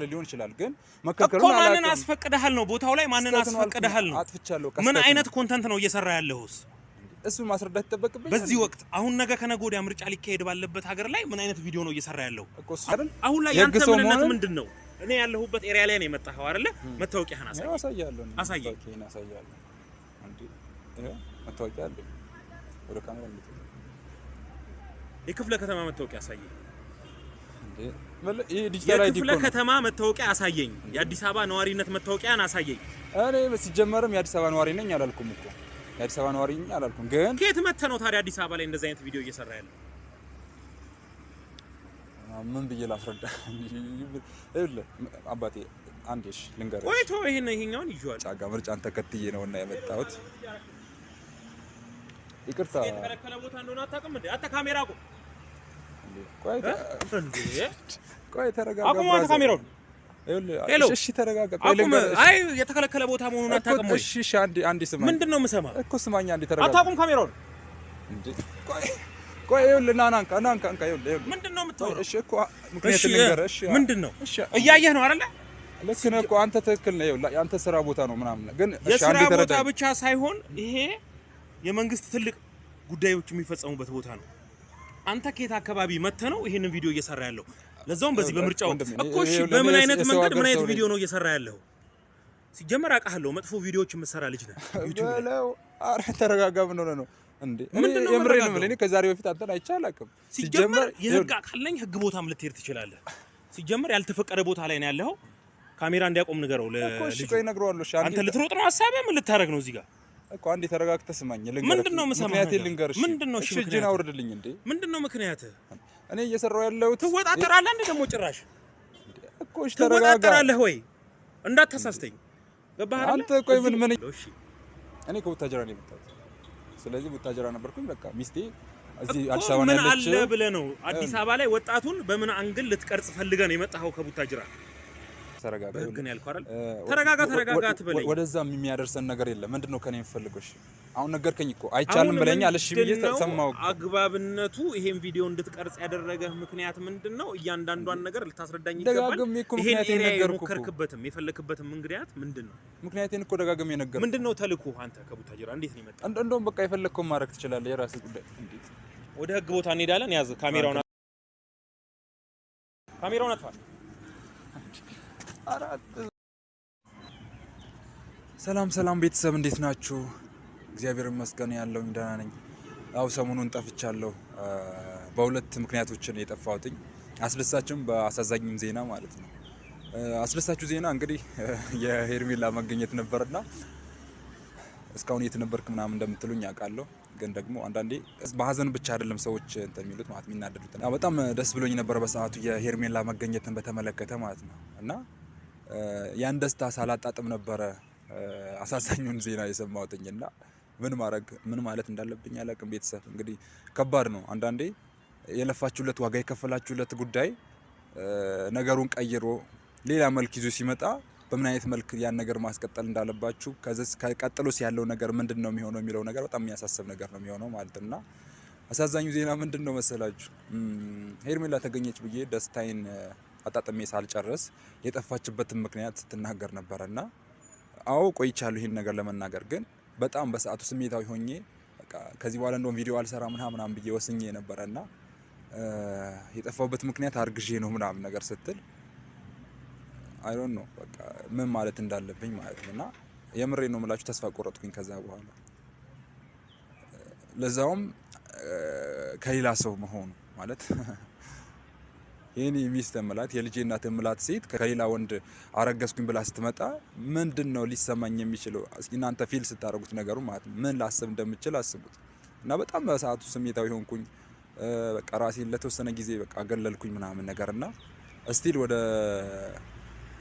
ሊሆን ይችላል ግን መከከሩን አላውቅም ማንን አስፈቅደሃል ነው ቦታው ላይ ማንን አስፈቅደሃል ነው አጥፍቻለሁ ምን አይነት ኮንተንት ነው እየሰራ ያለውስ እሱ ማስረዳት ተጠበቅብኝ በዚህ ወቅት አሁን ነገ ከነገ ወዲያ ምርጫ ሊካሄድ ባለበት ሀገር ላይ ምን አይነት ቪዲዮ ነው እየሰራ ያለው አሁን ላይ ያንተ ምንነት ምንድነው እኔ ያለሁበት ኤሪያ ላይ ነው የመጣኸው አይደለ መታወቂያህን አሳያለሁ አሳየኝ አንዴ መታወቂያ አለ ወደ ካሜራ እንዴ የክፍለ ከተማ መታወቂያ አሳየኝ እንዴ ይሄ ዲጂታል አይዲ የክፍለ ከተማ መታወቂያ አሳየኝ የአዲስ አበባ ነዋሪነት መታወቂያን አሳየኝ እኔ ሲጀመርም የአዲስ አበባ ነዋሪ ነኝ አላልኩም እኮ የአዲስ አበባ ነዋሪ ነኝ አላልኩም ግን ከየት መጥተህ ነው ታዲያ አዲስ አበባ ላይ እንደዚህ አይነት ቪዲዮ እየሰራ ያለው ምን ብዬ ላስረዳ አባቴ አንዴሽ ልንገርሽ ቆይቶ ይሄኛውን ይዟል ጫጋ ምርጫን ተከትዬ ነውና የመጣሁት ይቅርታ የተከለከለ ቦታ እንደሆነ አታውቅም እንዴ አታ ካሜራ አቁም ቆይ ተረጋጋ አቁም ካሜራውን እሺ ተረጋጋ አይ የተከለከለ ቦታ መሆኑን አታውቅም ወይ እሺ አንዴ ስማኝ ምንድነው የምሰማ እኮ ስማኝ አንዴ ተረጋጋ አታውቅም ካሜራውን እንዴ ቆይ ይኸውልህ ናንካ ይኸውልህ ምንድነው የምታወራው እሺ እኮ ምክንያት ልንገርህ እሺ ምንድነው እያየህ ነው አይደለ ልክ ነህ እኮ አንተ ትክክል ነህ ይኸውልህ አንተ ስራ ቦታ ነው ምናምን ግን እሺ አንዴ ተረጋጋ ቦታ ብቻ ሳይሆን ይሄ የመንግስት ትልቅ ጉዳዮች የሚፈጸሙበት ቦታ ነው አንተ ከየት አካባቢ መጥተህ ነው ይሄንን ቪዲዮ እየሰራ ያለው ለዛውም በዚህ በምርጫው እኮ እሺ በምን አይነት መንገድ ምን አይነት ቪዲዮ ነው እየሰራ ያለው ሲጀመር አውቃለሁ መጥፎ ቪዲዮዎች የምትሰራ ልጅ ነህ ዩቲዩብ ላይ አረ ተረጋጋ ምን ሆነ ነው እንዴ የምሬን ነው እኔ ከዛሬ በፊት አንተን አይቻላልኩም ሲጀመር የህግ አካል ነኝ ህግ ቦታም ልትሄድ ትችላለህ ሲጀመር ያልተፈቀደ ቦታ ላይ ነው ያለው ካሜራ እንዲያቆም ንገረው ለልጅ ቆይ ነግረዋለሁ አንተ ልትሮጥ ነው ሐሳብህ ምን ልታረግ ነው እዚህ ጋር እኮ አንዴ ተረጋግተህ ስማኝ ልንገርህ ምንድነው ምክንያት ልንገርሽ ምንድነው እሺ እጅን አውርድልኝ እንዴ ምንድነው ምክንያት እኔ እየሰራው ያለው ትወጣጠራለህ እንዴ ደግሞ ጭራሽ እኮ እሺ ተረጋጋ ትወጣጠራለህ ወይ እንዳታሳስተኝ ገባህ አይደል አንተ ቆይ ምን እሺ እኔ ከቡታጀራ ነው የመጣሁት ስለዚህ ቡታጀራ ነበርኩኝ በቃ ሚስቴ እዚህ አዲስ አበባ ነው ያለች ምን አለ ብለህ ነው አዲስ አበባ ላይ ወጣቱን በምን አንግል ልትቀርጽ ፈልገህ ነው የመጣኸው ከቡታጀራ ተረጋጋ ግን ያልኩ አይደል ተረጋጋ አትበለኝ ወደዛም የሚያደርሰን ነገር የለም ምንድነው ከኔ የምፈልገው እሺ አሁን ነገርከኝ እኮ አይቻልም ብለኛል እሺ ብዬ ተሰማው አግባብነቱ ይሄን ቪዲዮ እንድትቀርጽ ያደረገህ ምክንያት ምንድነው እያንዳንዷን ነገር ልታስረዳኝ ይገባል ይሄን ኤሪያ የሞከርክበትም የፈለክበትም ምክንያት ምንድነው ምክንያቴን እኮ ደጋግሜ ነገርኩ ምንድነው ተልኩ አንተ ከቡታጀራ እንዴት ነው የመጣው እንደውም በቃ የፈለከው ማድረግ ትችላለህ የራስህ ጉዳይ እንዴት ወደ ህግ ቦታ እንሄዳለን ያዝ ካሜራውን አጥፋ ሰላም ቤተሰብ እንዴት ናችሁ? እግዚአብሔር ይመስገን ያለው ደህና ነኝ። ያው ሰሞኑን ጠፍቻለሁ። በሁለት ምክንያቶች ነው የጠፋሁትኝ። አስደሳችም በአሳዛኝም ዜና ማለት ነው። አስደሳቹ ዜና እንግዲህ የሄርሜላ መገኘት ነበርና እስካሁን የት ነበርክ ምናምን እንደምትሉኝ አውቃለሁ። ግን ደግሞ አንዳንዴ በሀዘን ብቻ አይደለም ሰዎች እንትን የሚሉት ማለት የሚናደዱት። በጣም ደስ ብሎኝ ነበር በሰዓቱ የሄርሜላ መገኘትን በተመለከተ ማለት ነው እና ያን ደስታ ሳላጣጥም ነበረ አሳዛኙን ዜና የሰማሁትኝና ምን ማለት እንዳለብኝ አላውቅም። ቤተሰብ እንግዲህ ከባድ ነው። አንዳንዴ የለፋችሁለት ዋጋ የከፈላችሁለት ጉዳይ ነገሩን ቀይሮ ሌላ መልክ ይዞ ሲመጣ በምን አይነት መልክ ያን ነገር ማስቀጠል እንዳለባችሁ ከቀጥሎስ ያለው ነገር ምንድነው የሚሆነው የሚለው ነገር በጣም የሚያሳስብ ነገር ነው የሚሆነው ማለትና አሳዛኙ ዜና ምንድነው መሰላችሁ? ሄርሜላ ተገኘች ብዬ ደስታዬን አጣጥሜ ሳልጨርስ የጠፋችበትን ምክንያት ስትናገር ነበርና አዎ ቆይቻለሁ ይሄን ነገር ለመናገር ግን በጣም በሰዓቱ ስሜታዊ ሆኜ በቃ ከዚህ በኋላ እንደውም ቪዲዮ አልሰራ ምናምን ብዬ ወስኜ ነበርና የጠፋበት ምክንያት አርግዤ ነው ምናምን ነገር ስትል አይ ዶንት ኖ በቃ ምን ማለት እንዳለብኝ ማለት ነውና የምሬ ነው የምላችሁ ተስፋ ቆረጥኩኝ። ከዛ በኋላ ለዛውም ከሌላ ሰው መሆኑ ማለት የኔ ሚስት እምላት የልጄ እናት እምላት ሴት ከሌላ ወንድ አረገዝኩኝ ብላ ስትመጣ ምንድነው ሊሰማኝ የሚችለው? እስኪ እናንተ ፊል ስታደርጉት ነገሩ ማለት ነው ምን ላስብ እንደምችል አስቡት። እና በጣም በሰዓቱ ስሜታዊ ሆንኩኝ። በቃ ራሴን ለተወሰነ ጊዜ በቃ ገለልኩኝ ምናምን ነገርና እስቲል ወደ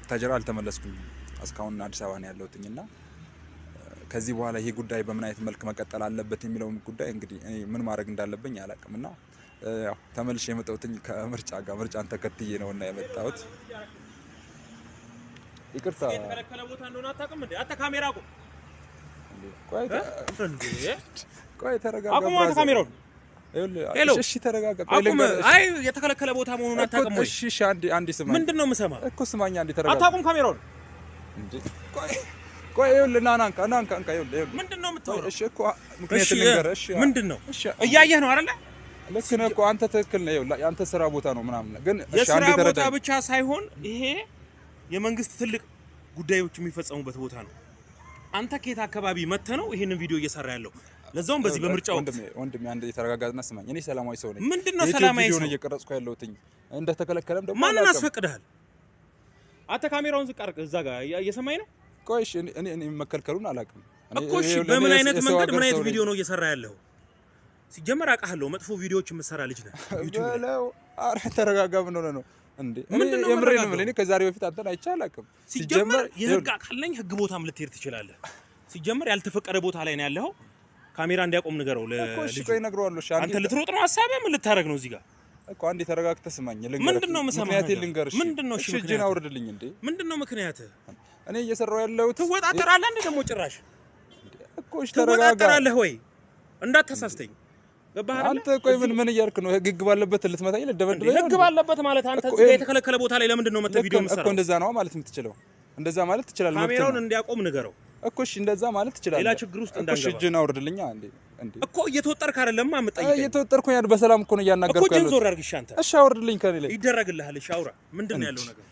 ታጀራ አልተመለስኩኝ። እስካሁን አዲስ አበባ ነው ያለሁትኝና ከዚህ በኋላ ይሄ ጉዳይ በምን አይነት መልክ መቀጠል አለበት የሚለው ጉዳይ እንግዲህ እኔ ምን ማድረግ እንዳለብኝ አላውቅምና ያው ተመልሼ የመጣሁትኝ ከምርጫ ጋር ምርጫን ተከትዬ ነውና የመጣሁት። ይቅርታ የተከለከለ ቦታ እንደሆነ አታውቅም እንዴ አታ ካሜራ አቁም ቆይ ተረጋጋ አቁም ካሜራውን ሄሎ እሺ ተረጋጋ። አይ የተከለከለ ቦታ መሆኑን አታውቅም ወይ? እሺ አንዴ ስማኝ። ምንድነው የምሰማው እኮ ስማኝ አንዴ ተረጋጋ። አታውቁም ካሜራውን እንዴ? ቆይ ይኸውልህ ና ይኸውልህ ምንድነው የምታወራው? እሺ እኮ ምክንያት ልንገርህ። እሺ ምንድነው እያየህ ነው አይደለ? ልክ ነህ እኮ አንተ ትክክል ነህ። ይኸውልህ የአንተ ስራ ቦታ ነው ምናምን ግን እሺ የስራ አንዴ ቦታ ብቻ ሳይሆን ይሄ የመንግስት ትልቅ ጉዳዮች የሚፈጸሙበት ቦታ ነው። አንተ ከየት አካባቢ መተህ ነው ይሄንን ቪዲዮ እየሰራ ያለው? ለዛውም በዚህ በምርጫው ወንድሜ አንዴ ተረጋጋና ስማኝ። እኔ ሰላማዊ ሰው ነኝ። ምንድነው ሰላማዊ ሰው? ቪዲዮ ነው እየቀረጽኩ ያለሁት እንደተከለከለም ደግሞ ማንን አስፈቅደሃል? አንተ ካሜራውን ዝቅ አድርገህ እዛ ጋር እየሰማኝ ነው። ቆይ እሺ እኔ መከልከሉን አላውቅም እኮ። እሺ በምን አይነት መንገድ ምን አይነት ቪዲዮ ነው እየሰራ ያለው? ሲጀመር አውቃለሁ መጥፎ ቪዲዮዎች የምትሰራ ልጅ ነህ። ዩቲዩብ ላይ ኧረ ተረጋጋ። ምን ሆነህ ነው እንዴ? የምሬን ነው። እኔ ከዛሬ በፊት አንተን አይቼ አላውቅም። ሲጀመር የህግ አካል ነኝ። ህግ ቦታም ልትሄድ ትችላለህ። ሲጀመር ያልተፈቀደ ቦታ ላይ ነው ያለኸው። ካሜራ እንዲያቆም ንገረው ለልጅ። እሺ ቆይ እነግረዋለሁ። እሺ አንተ ልትሮጥ ነው ሐሳብህ? ምን ልታረግ ነው እዚህ ጋር እኮ? አንዴ ተረጋግተህ ስማኝ። ልንገርህ። ምንድነው ምክንያት ልንገርህ? ምንድነው? እሺ እጅህን አውርድልኝ እንዴ። ምንድነው ምክንያት? እኔ እየሰራሁ ያለሁት ትወጣጠራለህ እንዴ? ደግሞ ጭራሽ እኮ እሺ ተረጋጋ። ትወጣጠራለህ ወይ? እንዳታሳስተኝ። ገባህ አይደል? አንተ ቆይ ምን እያልክ ነው? ህግ ባለበት ልትመታኝ ልትደበድበኝ? ህግ ባለበት ማለት አንተ እዚህ ጋር የተከለከለ ቦታ ላይ ለምንድን ነው መተህ ቪዲዮ የምትሰራው? እኮ እንደዛ ነው ማለት የምትችለው። እንደዛ ማለት ትችላለህ። ካሜራውን እንዲያቆም ንገረው እኮ። እሺ እንደዛ ማለት ትችላለህ። ሌላ ችግር ውስጥ እንዳንገባ። እሺ እጅህን አውርድልኝ እንዴ። እኮ እየተወጠርክ አይደለም የምጠይቀኝ? እየተወጠርኩኝ አይደል? በሰላም እኮ ነው እያናገርኩ ያለሁት። እኮ እጅህን ዞር አድርግ። እሺ አንተ እሺ አውርድልኝ። ከኔ ላይ ይደረግልሃል። እሺ አውራ። ምንድን ነው ያለው ነገር?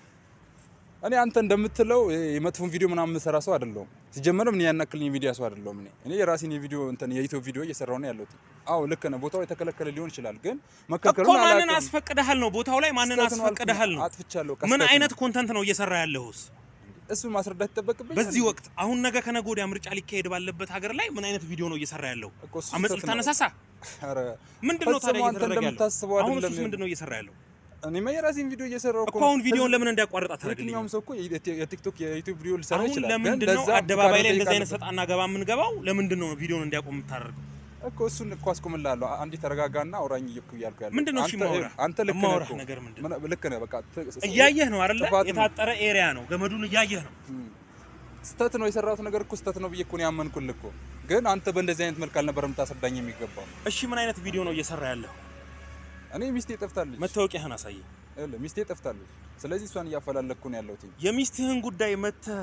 እኔ አንተ እንደምትለው የመጥፎን ቪዲዮ ምናምን የምሰራ ሰው አይደለሁም። ሲጀመርም እኔ ያናክልኝ ሚዲያ ሰው አይደለሁም። እኔ የራሴን የቪዲዮ የዩቲዩብ ቪዲዮ እየሰራሁ ነው ያለሁት። አዎ ልክ ነህ። ቦታው የተከለከለ ሊሆን ይችላል፣ ግን መከልከሉን አላውቅም እኮ። ማንን አስፈቅደሃል ነው? ቦታው ላይ ማንን አስፈቅደሃል ነው? አጥፍቻለሁ። ምን አይነት ኮንተንት ነው እየሰራ ያለሁስ? እሱን ማስረዳት ይጠበቅብኝ በዚህ ወቅት። አሁን ነገ ከነገ ወዲያ ምርጫ ሊካሄድ ባለበት ሀገር ላይ ምን አይነት ቪዲዮ ነው እየሰራ ያለው? አመጽ ልታነሳሳ? ኧረ ምንድነው ታዲያ እየተደረገ ያለው? አሁን እሱስ ምንድነው እየሰራ ያለው? እኔማ የራሴን ቪዲዮ እየሰራሁ እኮ። አሁን ቪዲዮውን ለምን እንዲያቋርጥ አታደርግልኝ? የትኛውም ሰው እኮ የቲክቶክ የዩቲዩብ ቪዲዮ ሊሰራ ይችላል። አሁን ለምንድን ነው አደባባይ ላይ እንደዚህ አይነት ሰጣና ገባ የምንገባው? ለምንድን ነው ቪዲዮውን እንዲያቆም የምታደርገው? እኮ እሱን እኮ አስቆምልሃለሁ። አንዴ ተረጋጋና አውራኝ እያልኩ ያለው ምንድነው? እሺ ማውራ አንተ ልክ ነህ ነገር ምንድነው? ልክ ነህ። በቃ እያየህ ነው አይደለ? የታጠረ ኤሪያ ነው፣ ገመዱን እያየህ ነው። ስተት ነው የሰራሁት ነገር እኮ ስተት ነው ብዬ እኮ ነው ያመንኩልህ እኮ። ግን አንተ በእንደዚህ አይነት መልክ አልነበረም የምታስረዳኝ የሚገባው። እሺ ምን አይነት ቪዲዮ ነው እየሰራ ያለው? እኔ ሚስቴ ጠፍታለች። መታወቂያህን አሳየኝ። ሚስቴ ጠፍታለች። ስለዚህ እሷን እያፈላለኩ ነው ያለሁት። የሚስትህን ጉዳይ መተህ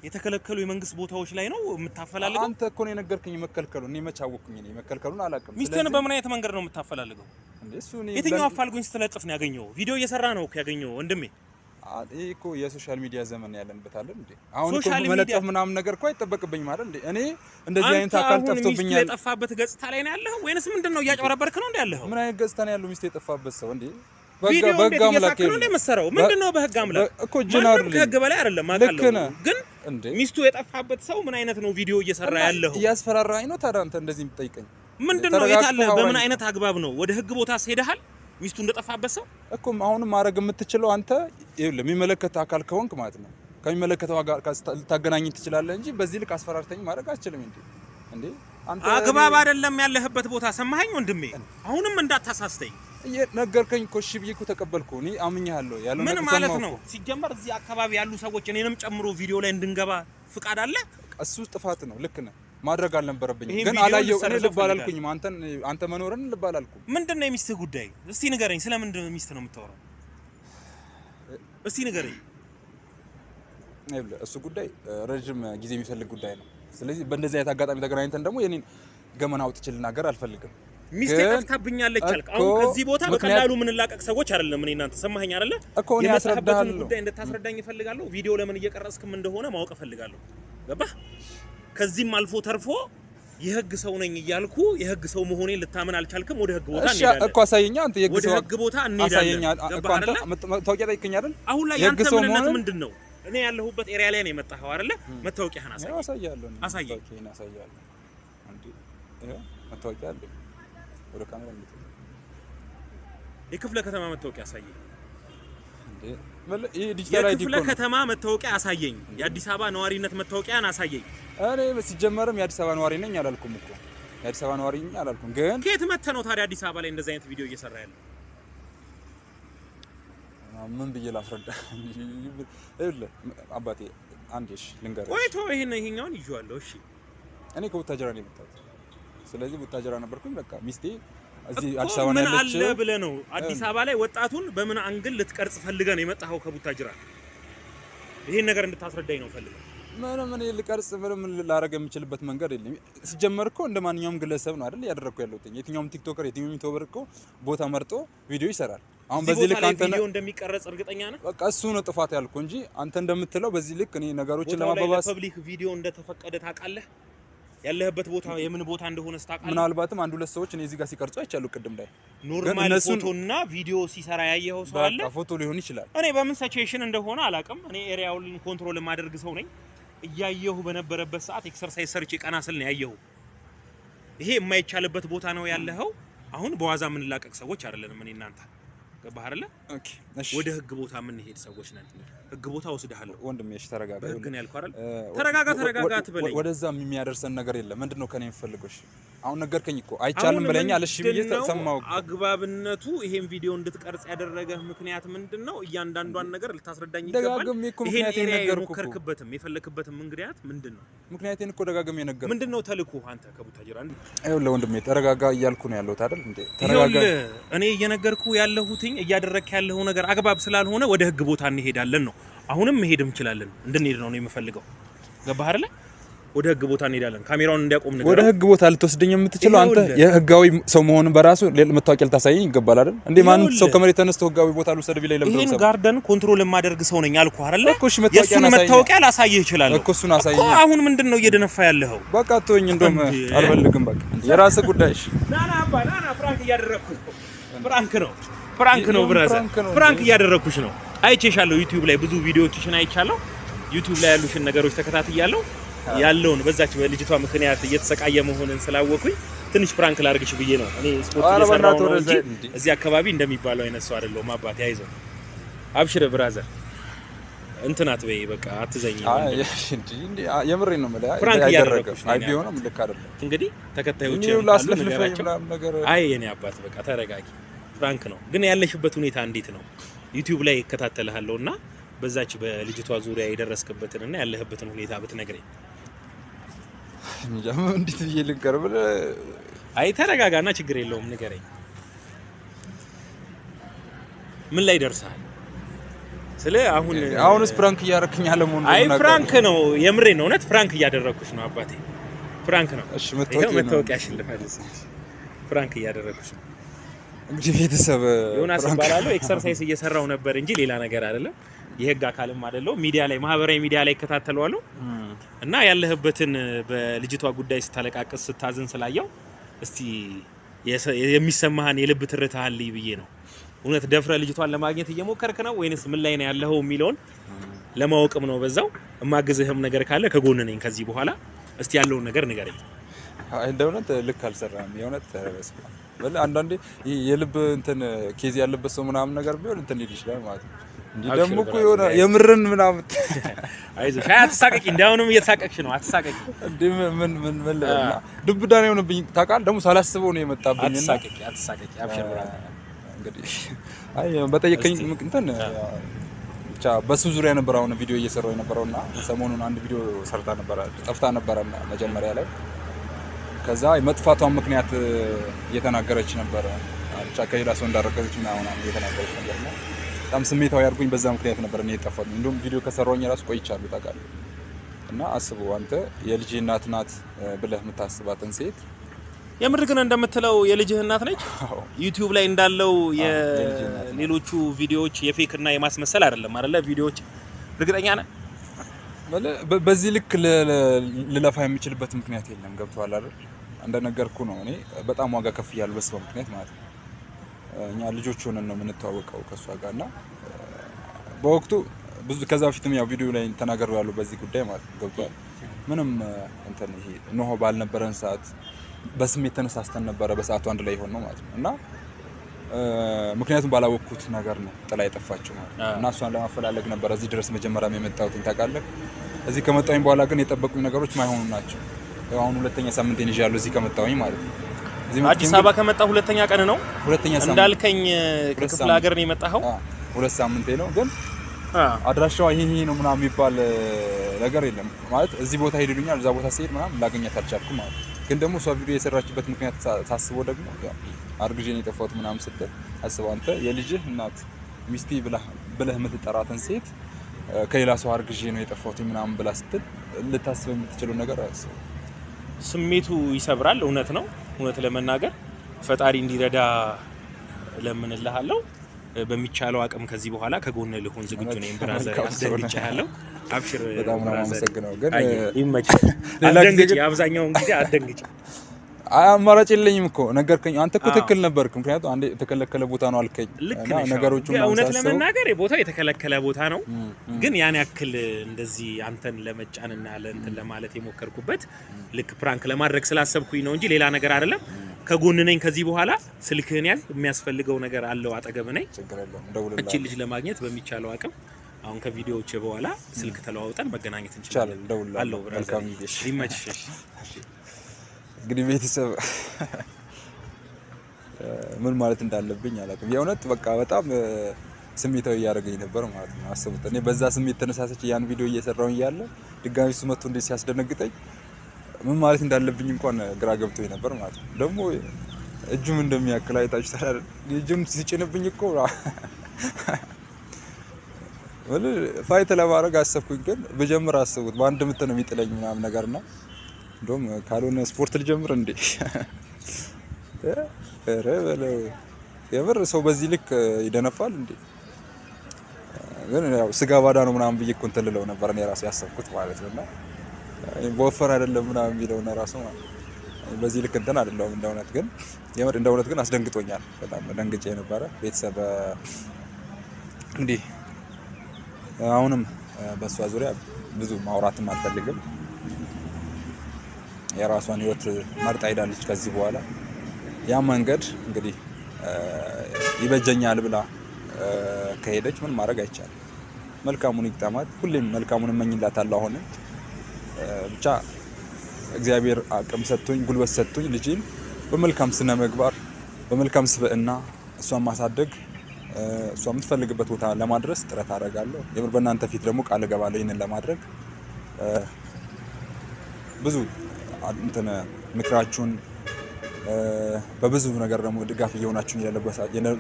የተከለከሉ የመንግስት ቦታዎች ላይ ነው የምታፈላልገው? አንተ እኮ ነው የነገርከኝ መከልከሉ። እኔ መች አወቅኩኝ? እኔ መከልከሉን አላውቅም። ሚስትህን በምን አይነት መንገድ ነው የምታፈላልገው? የትኛው አፋልጉኝ ስትለጥፍ ነው ያገኘው? ቪዲዮ እየሰራ ነው እኮ ያገኘው ወንድሜ። ይሄ እኮ የሶሻል ሚዲያ ዘመን ያለንበት አይደል እንዴ? አሁን እኮ መለጠፍ ምናምን ነገር እኮ አይጠበቅብኝም አይደል እንዴ? እኔ እንደዚህ አይነት አካል ጠፍቶብኛል። ሚስት የጠፋበት ገጽታ ላይ ነው ያለኸው ወይንስ ምንድነው? እያጭበረበርክ ነው እንዴ ያለኸው? ምን አይነት ገጽታ ነው ያለው? ሚስት የጠፋበት ሰው እንዴ? በህግ አምላክ ነው እንዴ መሰረው? ምንድነው በህግ አምላክ እኮ ጀናር ከህግ በላይ አይደለም አውቃለሁ። ግን ሚስቱ የጠፋበት ሰው ምን አይነት ነው ቪዲዮ እየሰራ ያለው? እያስፈራራኝ ነው ታዲያ አንተ እንደዚህ የምትጠይቀኝ? ምንድነው? የታለ? በምን አይነት አግባብ ነው ወደ ህግ ቦታ ሄደሃል? ሚስቱ እንደጠፋበት ሰው እኮ አሁንም ማድረግ የምትችለው አንተ ይኸውልህ፣ የሚመለከተው አካል ከሆንክ ማለት ነው ከሚመለከተው ጋር ልታገናኝ ትችላለህ እንጂ በዚህ ልክ አስፈራርተኝ ማድረግ አትችልም እንዴ? አንተ አግባብ አይደለም ያለህበት ቦታ። ሰማኸኝ ወንድሜ? አሁንም እንዳታሳስተኝ ነገርከኝ እኮ። እሺ ብዬ እኮ ተቀበልኩ። እኔ አምኜሃለሁ ያለው ምን ማለት ነው? ሲጀመር እዚህ አካባቢ ያሉ ሰዎች እኔንም ጨምሮ ቪዲዮ ላይ እንድንገባ ፍቃድ አለ? እሱ ጥፋት ነው። ልክ ነህ። ማድረግ አልነበረብኝም፣ ግን አላየው። እኔ ልብ አላልኩኝም። አንተ መኖርን ልብ አላልኩም። ምንድነው የሚስትህ ጉዳይ? እስቲ ንገረኝ። ስለምንድን ነው ሚስት ነው የምታወራው? እስቲ ንገረኝ። እሱ ጉዳይ ረጅም ጊዜ የሚፈልግ ጉዳይ ነው። ስለዚህ በእንደዚህ አይነት አጋጣሚ ተገናኝተን ደግሞ የኔን ገመና አውጥቼ ልናገር አልፈልግም። ሚስቴ ጠፍታብኛለች አልክ። አሁን ከዚህ ቦታ በቀላሉ የምንላቀቅ ሰዎች አይደለም። እኔ እናንተ ሰማኸኝ አይደለ? እኮ እኔ አስረዳሃለሁ። ጉዳይ እንድታስረዳኝ እፈልጋለሁ። ቪዲዮ ለምን እየቀረጽክም እንደሆነ ማወቅ እፈልጋለሁ። ገባህ? ከዚህም አልፎ ተርፎ የህግ ሰው ነኝ እያልኩ የህግ ሰው መሆኔን ልታመን አልቻልክም። ወደ ህግ ቦታ እንሄዳለን። እኮ አሳየኛ። አንተ የህግ ሰው ወደ ህግ ቦታ እንሄዳለን። እኮ አንተ መታወቂያ ጠይቀኝ አይደል? አሁን ላይ ያንተ ምንነት ምንድነው? እኔ ያለሁበት ኤሪያ ላይ ነው የመጣኸው አይደለ? መታወቂያህን አሳየኝ። አሳያለሁ። አሳየኝ። መታወቂያህን አሳያለሁ። አንዴ መታወቂያ አለ። ወደ ካሜራ እንዴት የክፍለ ከተማ መታወቂያ አሳየኝ። ይሄ ዲጂታል አይዲ የክፍለ ከተማ መታወቂያ አሳየኝ። የአዲስ አበባ ነዋሪነት መታወቂያን አሳየኝ። እኔ ሲጀመርም የአዲስ አበባ ነዋሪ ነኝ አላልኩም እኮ። የአዲስ አበባ ነዋሪ ነኝ አላልኩም። ግን ከየት መተህ ነው ታዲያ አዲስ አበባ ላይ እንደዚህ አይነት ቪዲዮ እየሰራ ያለው? ምን ብዬ ላስረዳ? ይኸውልህ አባቴ አንዴ እሺ ልንገርህ። ቆይቶ ይሄኛውን ይዤዋለሁ። እሺ እኔ ከቡታጀራ ነው የመጣሁት። ስለዚህ ቡታጀራ ነበርኩኝ። በቃ ሚስቴ እዚህ አዲስ አበባ ነው ያለችው። ምን አለ ብለህ ነው አዲስ አበባ ላይ ወጣቱን በምን አንግል ልትቀርጽ ፈልገህ ነው የመጣኸው ከቡታጅራ? ይሄን ነገር እንድታስረዳኝ ነው ፈልገው። ምንም እኔ ልቀርጽ ምንም ላደርግ የምችልበት መንገድ የለም። ሲጀመር እኮ እንደማንኛውም ግለሰብ ነው አይደል ያደረኩ ያለሁት። የትኛውም ቲክቶከር የትኛውም ዩቲዩበር እኮ ቦታ መርጦ ቪዲዮ ይሰራል። አሁን በዚህ ልክ አንተ ቪዲዮ እንደሚቀረጽ እርግጠኛ ነህ? በቃ እሱ ነው ጥፋት ያልኩ እንጂ አንተ እንደምትለው በዚህ ልክ እኔ ነገሮችን ለማባባስ ፐብሊክ ቪዲዮ እንደተፈቀደ ታውቃለህ? ያለህበት ቦታ የምን ቦታ እንደሆነ ታውቃለህ? ምናልባትም አንድ ሁለት ሰዎች እኔ እዚህ ጋር ሲቀርጹ አይቻሉ ቅድም ላይ ኖርማል ፎቶና ቪዲዮ ሲሰራ ያየኸው ሰው አለ? በቃ ፎቶ ሊሆን ይችላል። እኔ በምን ሲቹዌሽን እንደሆነ አላውቅም። እኔ ኤሪያውን ኮንትሮል የማደርግ ሰው ነኝ። እያየሁ በነበረበት ሰዓት ኤክሰርሳይዝ ሰርች ቀና ስል ነው ያየሁ። ይሄ የማይቻልበት ቦታ ነው ያለኸው። አሁን በዋዛ የምንላቀቅ ሰዎች አይደለንም። እኔ እናንተ ገባህ አይደለ? ኦኬ እሺ። ወደ ህግ ቦታ የምንሄድ ሰዎች ነን። ህግ ቦታ ወስደሃለሁ ወንድሜ። እሺ ተረጋጋ። በህግ ነው ያልኩህ አይደል? ተረጋጋ አትበለኝ። ወደዛ የሚያደርሰን ነገር የለም። ምንድነው ከኔ የምፈልገው? እሺ አሁን ነገርከኝ እኮ አይቻልም ብለኛል። እሺ ብዬ ተሰማው። አግባብነቱ ይሄን ቪዲዮ እንድትቀርጽ ያደረገህ ምክንያት ምንድነው? እያንዳንዷን ነገር ልታስረዳኝ ይገባል። ይሄን የነገርኩህም የፈለክበትም ምክንያት ምንድነው? ምክንያቴን እኮ ደጋግሜ የነገርኩህ ምንድነው? ተልኩ አንተ ከቡታጅራ አይደል? ወንድሜ ተረጋጋ እያልኩ ነው ያለሁት አይደል እንዴ? ተረጋጋ። እኔ እየነገርኩህ ያለሁት እያደረክ ያለው ነገር አግባብ ስላልሆነ ወደ ህግ ቦታ እንሄዳለን ነው። አሁንም መሄድ እንችላለን። እንድንሄድ ነው የምፈልገው። ገባህ አይደል? ወደ ህግ ቦታ እንሄዳለን። ካሜራውን እንዲያቆም ነገር ወደ ህግ ቦታ ልትወስደኝ የምትችለው አንተ የህጋዊ ሰው መሆኑን በራሱ መታወቂያ ልታሳየኝ ይገባል አይደል እንዴ? ማን ሰው ከመሬት ተነስቶ ህጋዊ ቦታ ልውሰድ ቢለኝ ለምን? ይሄን ጋርደን ኮንትሮል የማደርግ ሰው ነኝ አልኩህ አይደል? የሱን መታወቂያ ላሳይህ እችላለሁ እኮ። እሱን አሳየኝ እኮ። አሁን ምንድነው እየደነፋ ያለኸው? በቃ ተወኝ። እንደውም አልፈልግም። በቃ የራስህ ጉዳይ። እሺ ናና ፍራንክ እያደረኩሽ ነው። ፍራንክ ነው ብራዘር፣ ፍራንክ እያደረኩሽ ነው። አይቼሻለሁ። ዩቲዩብ ላይ ብዙ ቪዲዮዎችሽን አይቻለሁ። ዩቲዩብ ላይ ያሉሽን ነገሮች ተከታትያለሁ። ያለውን በዛች በልጅቷ ምክንያት እየተሰቃየ መሆንን ስላወኩኝ ትንሽ ፍራንክ ላርግሽ ብዬ ነው። እኔ ስፖርት እየሰራሁ ነው እንጂ እዚህ አካባቢ እንደሚባለው አይነት ሰው አይደለሁም። አባቴ አይዞህ፣ አብሽር ብራዘር፣ እንትናት በይ በቃ አትዘኝ። እንዴ የምሬን ነው ማለት ፍራንክ እያደረኩሽ ነው። አይ ቢሆንም ልክ አይደለም። እንግዲህ ተከታዮች ነገር አይ የኔ አባት በቃ ተረጋጊ። ፍራንክ ነው። ግን ያለሽበት ሁኔታ እንዴት ነው? ዩቲዩብ ላይ እከታተልሃለሁና በዛች በልጅቷ ዙሪያ የደረስክበትንና ያለህበትን ሁኔታ ብትነግረኝ። እንዴት ብዬ ልንገርህ ብለህ? አይ ተረጋጋና ችግር የለውም ንገረኝ። ምን ላይ ደርሰሃል? አሁንስ ፍራንክ እያደረክኝ አለመሆኑን አይ ፍራንክ ነው። የምሬን ነው። እውነት ፍራንክ እያደረኩሽ ነው አባቴ። ፍራንክ ነው። እሺ መታወቂያሽን ልፈልግ። ፍራንክ እያደረኩሽ ነው። እንግዲህ ቤተሰብ ዮናስ እባላለሁ። ኤክሰርሳይዝ እየሰራው ነበር እንጂ ሌላ ነገር አይደለም። የህግ አካልም አይደለም። ሚዲያ ላይ ማህበራዊ ሚዲያ ላይ እከታተለዋለሁ እና ያለህበትን በልጅቷ ጉዳይ ስታለቃቅስ ስታዝን ስላየው እስቲ የሚሰማህን የልብ ትርታ አለኝ ብዬ ነው። እውነት ደፍረ ልጅቷን ለማግኘት እየሞከርክ ነው ወይንስ ምን ላይ ነው ያለኸው የሚለውን ለማወቅም ነው። በዛው እማግዝህም ነገር ካለ ከጎን ነኝ ከዚህ በኋላ። እስቲ ያለውን ነገር ንገረኝ። አይ እንደውነት ልክ አልሰራም። የእውነት ተረበስኩ። አንዳንዴ የልብ እንትን ኬዝ ያለበት ሰው ምናምን ነገር ቢሆን እንትን ሊል ይችላል ማለት ነው። እንዴ ደግሞ እኮ የሆነ የምርን ምናምን አይዞሽ፣ አትሳቀቂ። እንዳውንም እየተሳቀቅሽ ነው። አትሳቀቂ። እንዴ ምን ድብዳ ነው የሆነብኝ ታውቃለህ። ደግሞ ሳላስበው ነው የመጣብኝ እና አትሳቀቂ። አብሽር ብራታ። እንግዲህ አይ በጠየቀኝ እንትን ብቻ በሱ ዙሪያ ነበር አሁን ቪዲዮ እየሰራው የነበረውና ሰሞኑን አንድ ቪዲዮ ሰርታ ነበር፣ ጠፍታ ነበርና መጀመሪያ ላይ ከዛ የመጥፋቷን ምክንያት እየተናገረች ነበር። ብቻ ከሌላ ሰው እንዳረከዘች እና አሁን እየተናገረች ነበር ነው። በጣም ስሜታዊ ያርጉኝ በዛ ምክንያት ነበር እኔ የጠፋሁት። እንደውም ቪዲዮ ከሰራሁኝ ራሱ ቆይቻለሁ ታውቃለህ። እና አስበው አንተ የልጅህ እናት ናት ብለህ የምታስባትን ሴት የምር ግን እንደምትለው የልጅህ እናት ነች። ዩቲዩብ ላይ እንዳለው የሌሎቹ ቪዲዮዎች የፌክ እና የማስመሰል አይደለም አይደለ? ቪዲዮዎች እርግጠኛ ነህ? በዚህ ልክ ልለፋ የሚችልበት ምክንያት የለም። ገብቶሃል አይደል? እንደነገርኩ ነው። እኔ በጣም ዋጋ ከፍ እያሉ በስበ ምክንያት ማለት ነው። እኛ ልጆች ሆነን ነው የምንተዋወቀው ከሷ ጋርና በወቅቱ ብዙ ከዛ በፊትም ያው ቪዲዮ ላይ ተናገሩ ያለው በዚህ ጉዳይ ማለት ነው። ገብቶሃል? ምንም እንትን ይሄ ኖሆ ባልነበረን ሰዓት በስሜት ተነሳስተን ነበረ በሰዓቱ አንድ ላይ ሆኖ ማለት ነው። እና ምክንያቱም ባላወቅኩት ነገር ነው ጥላ የጠፋችው ማለት ነው። እና እሷን ለማፈላለግ ነበር እዚህ ድረስ መጀመሪያም የመጣሁት ታውቃለህ። እዚህ ከመጣሁኝ በኋላ ግን የጠበቁኝ ነገሮች ማይሆኑ ናቸው። አሁን ሁለተኛ ሳምንቴን ይዣለሁ እዚህ ከመጣሁኝ ማለት ነው። አዲስ አበባ ከመጣሁ ሁለተኛ ቀን ነው። ሁለተኛ ሳምንት እንዳልከኝ ከክፍለ ሀገር ነው የመጣኸው? ሁለት ሳምንቴ ነው። ግን አድራሻው ይሄ ነው ምናምን የሚባል ነገር የለም ማለት እዚህ ቦታ ሄድልኛል እዛ ቦታ ሲሄድ ምናምን ላገኛት አልቻልኩም ማለት ነው። ግን ደግሞ እሷ ቪዲዮ የሰራችበት ምክንያት ታስበው ደግሞ ያው አርግዤ ነው የጠፋሁት ምናምን ስትል አስበው አንተ የልጅህ እናት ሚስቴ ብለህ የምትጠራትን ሴት ከሌላ ሰው አርግዤ ነው የጠፋሁት ምናምን ብላ ስትል ልታስብ የምትችለው ነገር አስበው። ስሜቱ ይሰብራል። እውነት ነው። እውነት ለመናገር ፈጣሪ እንዲረዳ ለምንልሃለሁ። በሚቻለው አቅም ከዚህ በኋላ ከጎን ልሆን ዝግጁ ነኝ። ብራዘር አስደንግጬሃለሁ። አብሽር። በጣም ነው የማመሰግነው። ግን ይመችህ። አትደንግጭ። አብዛኛውን ጊዜ አትደንግጭ። አማራጭ የለኝም እኮ ነገርከኝ። አንተ እኮ ትክክል ነበርክ። ምክንያቱም አንዴ የተከለከለ ቦታ ነው አልከኝ እና ነገሮቹን እውነት ለመናገር የቦታው የተከለከለ ቦታ ነው። ግን ያን ያክል እንደዚህ አንተን ለመጫንና ለእንትን ለማለት የሞከርኩበት ልክ ፕራንክ ለማድረግ ስላሰብኩኝ ነው እንጂ ሌላ ነገር አይደለም። ከጎን ነኝ። ከዚህ በኋላ ስልክህን ያዝ። የሚያስፈልገው ነገር አለው አጠገብ ነኝ። እቺ ልጅ ለማግኘት በሚቻለው አቅም አሁን ከቪዲዮዎች በኋላ ስልክ ተለዋውጠን መገናኘት እንችላለን። አለው ብራዘር ይመችሽ። እንግዲህ ቤተሰብ ምን ማለት እንዳለብኝ አላውቅም። የእውነት በቃ በጣም ስሜታዊ እያደረገኝ ነበር ማለት ነው። አስቡት እኔ በዛ ስሜት ተነሳሰች ያን ቪዲዮ እየሰራሁኝ እያለ ድጋሚ እሱ መጥቶ እንዴት ሲያስደነግጠኝ ምን ማለት እንዳለብኝ እንኳን ግራ ገብቶኝ ነበር ማለት ነው። ደግሞ እጁም እንደሚያክል አይታችሁ ታዲያ እጁም ሲጭንብኝ እኮ ፋይት ለማድረግ አሰብኩኝ። ግን ብጀምር አስቡት በአንድ ምት ነው የሚጥለኝ ምናምን ነገርና እንደውም ካልሆነ ስፖርት ልጀምር እንዴ? ኧረ በለው የምር ሰው በዚህ ልክ ይደነፋል እንዴ? ግን ያው ስጋ ባዳ ነው ምናምን ብዬ እኮ እንትን ልለው ነበር እኔ ራሴ ያሰብኩት ማለት ነውና በወፈር አይደለም ምናምን የሚለው እና ራሱ በዚህ ልክ እንትን አይደለም። እንደውነት ግን የምር እንደውነት ግን አስደንግጦኛል። በጣም ደንግጬ ነበረ። ቤተሰብ እንግዲህ አሁንም በሷ ዙሪያ ብዙ ማውራትም አልፈልግም። የራሷን ህይወት መርጣ ሄዳለች። ከዚህ በኋላ ያ መንገድ እንግዲህ ይበጀኛል ብላ ከሄደች ምን ማድረግ አይቻልም። መልካሙን ይግጠማት። ሁሌም መልካሙን እመኝላታለሁ። አሁን ብቻ እግዚአብሔር አቅም ሰጥቶኝ ጉልበት ሰጥቶኝ ልጅን በመልካም ስነ ምግባር በመልካም ስብዕና እሷን ማሳደግ እሷ የምትፈልግበት ቦታ ለማድረስ ጥረት አደርጋለሁ። የምር በእናንተ ፊት ደግሞ ቃል እገባለሁ ይሄንን ለማድረግ ብዙ እንትን ምክራችሁን በብዙ ነገር ደግሞ ድጋፍ እየሆናችሁን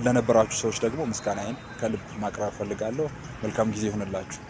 ለነበራችሁ ሰዎች ደግሞ ምስጋናዬን ከልብ ማቅረብ ፈልጋለሁ። መልካም ጊዜ ይሁንላችሁ።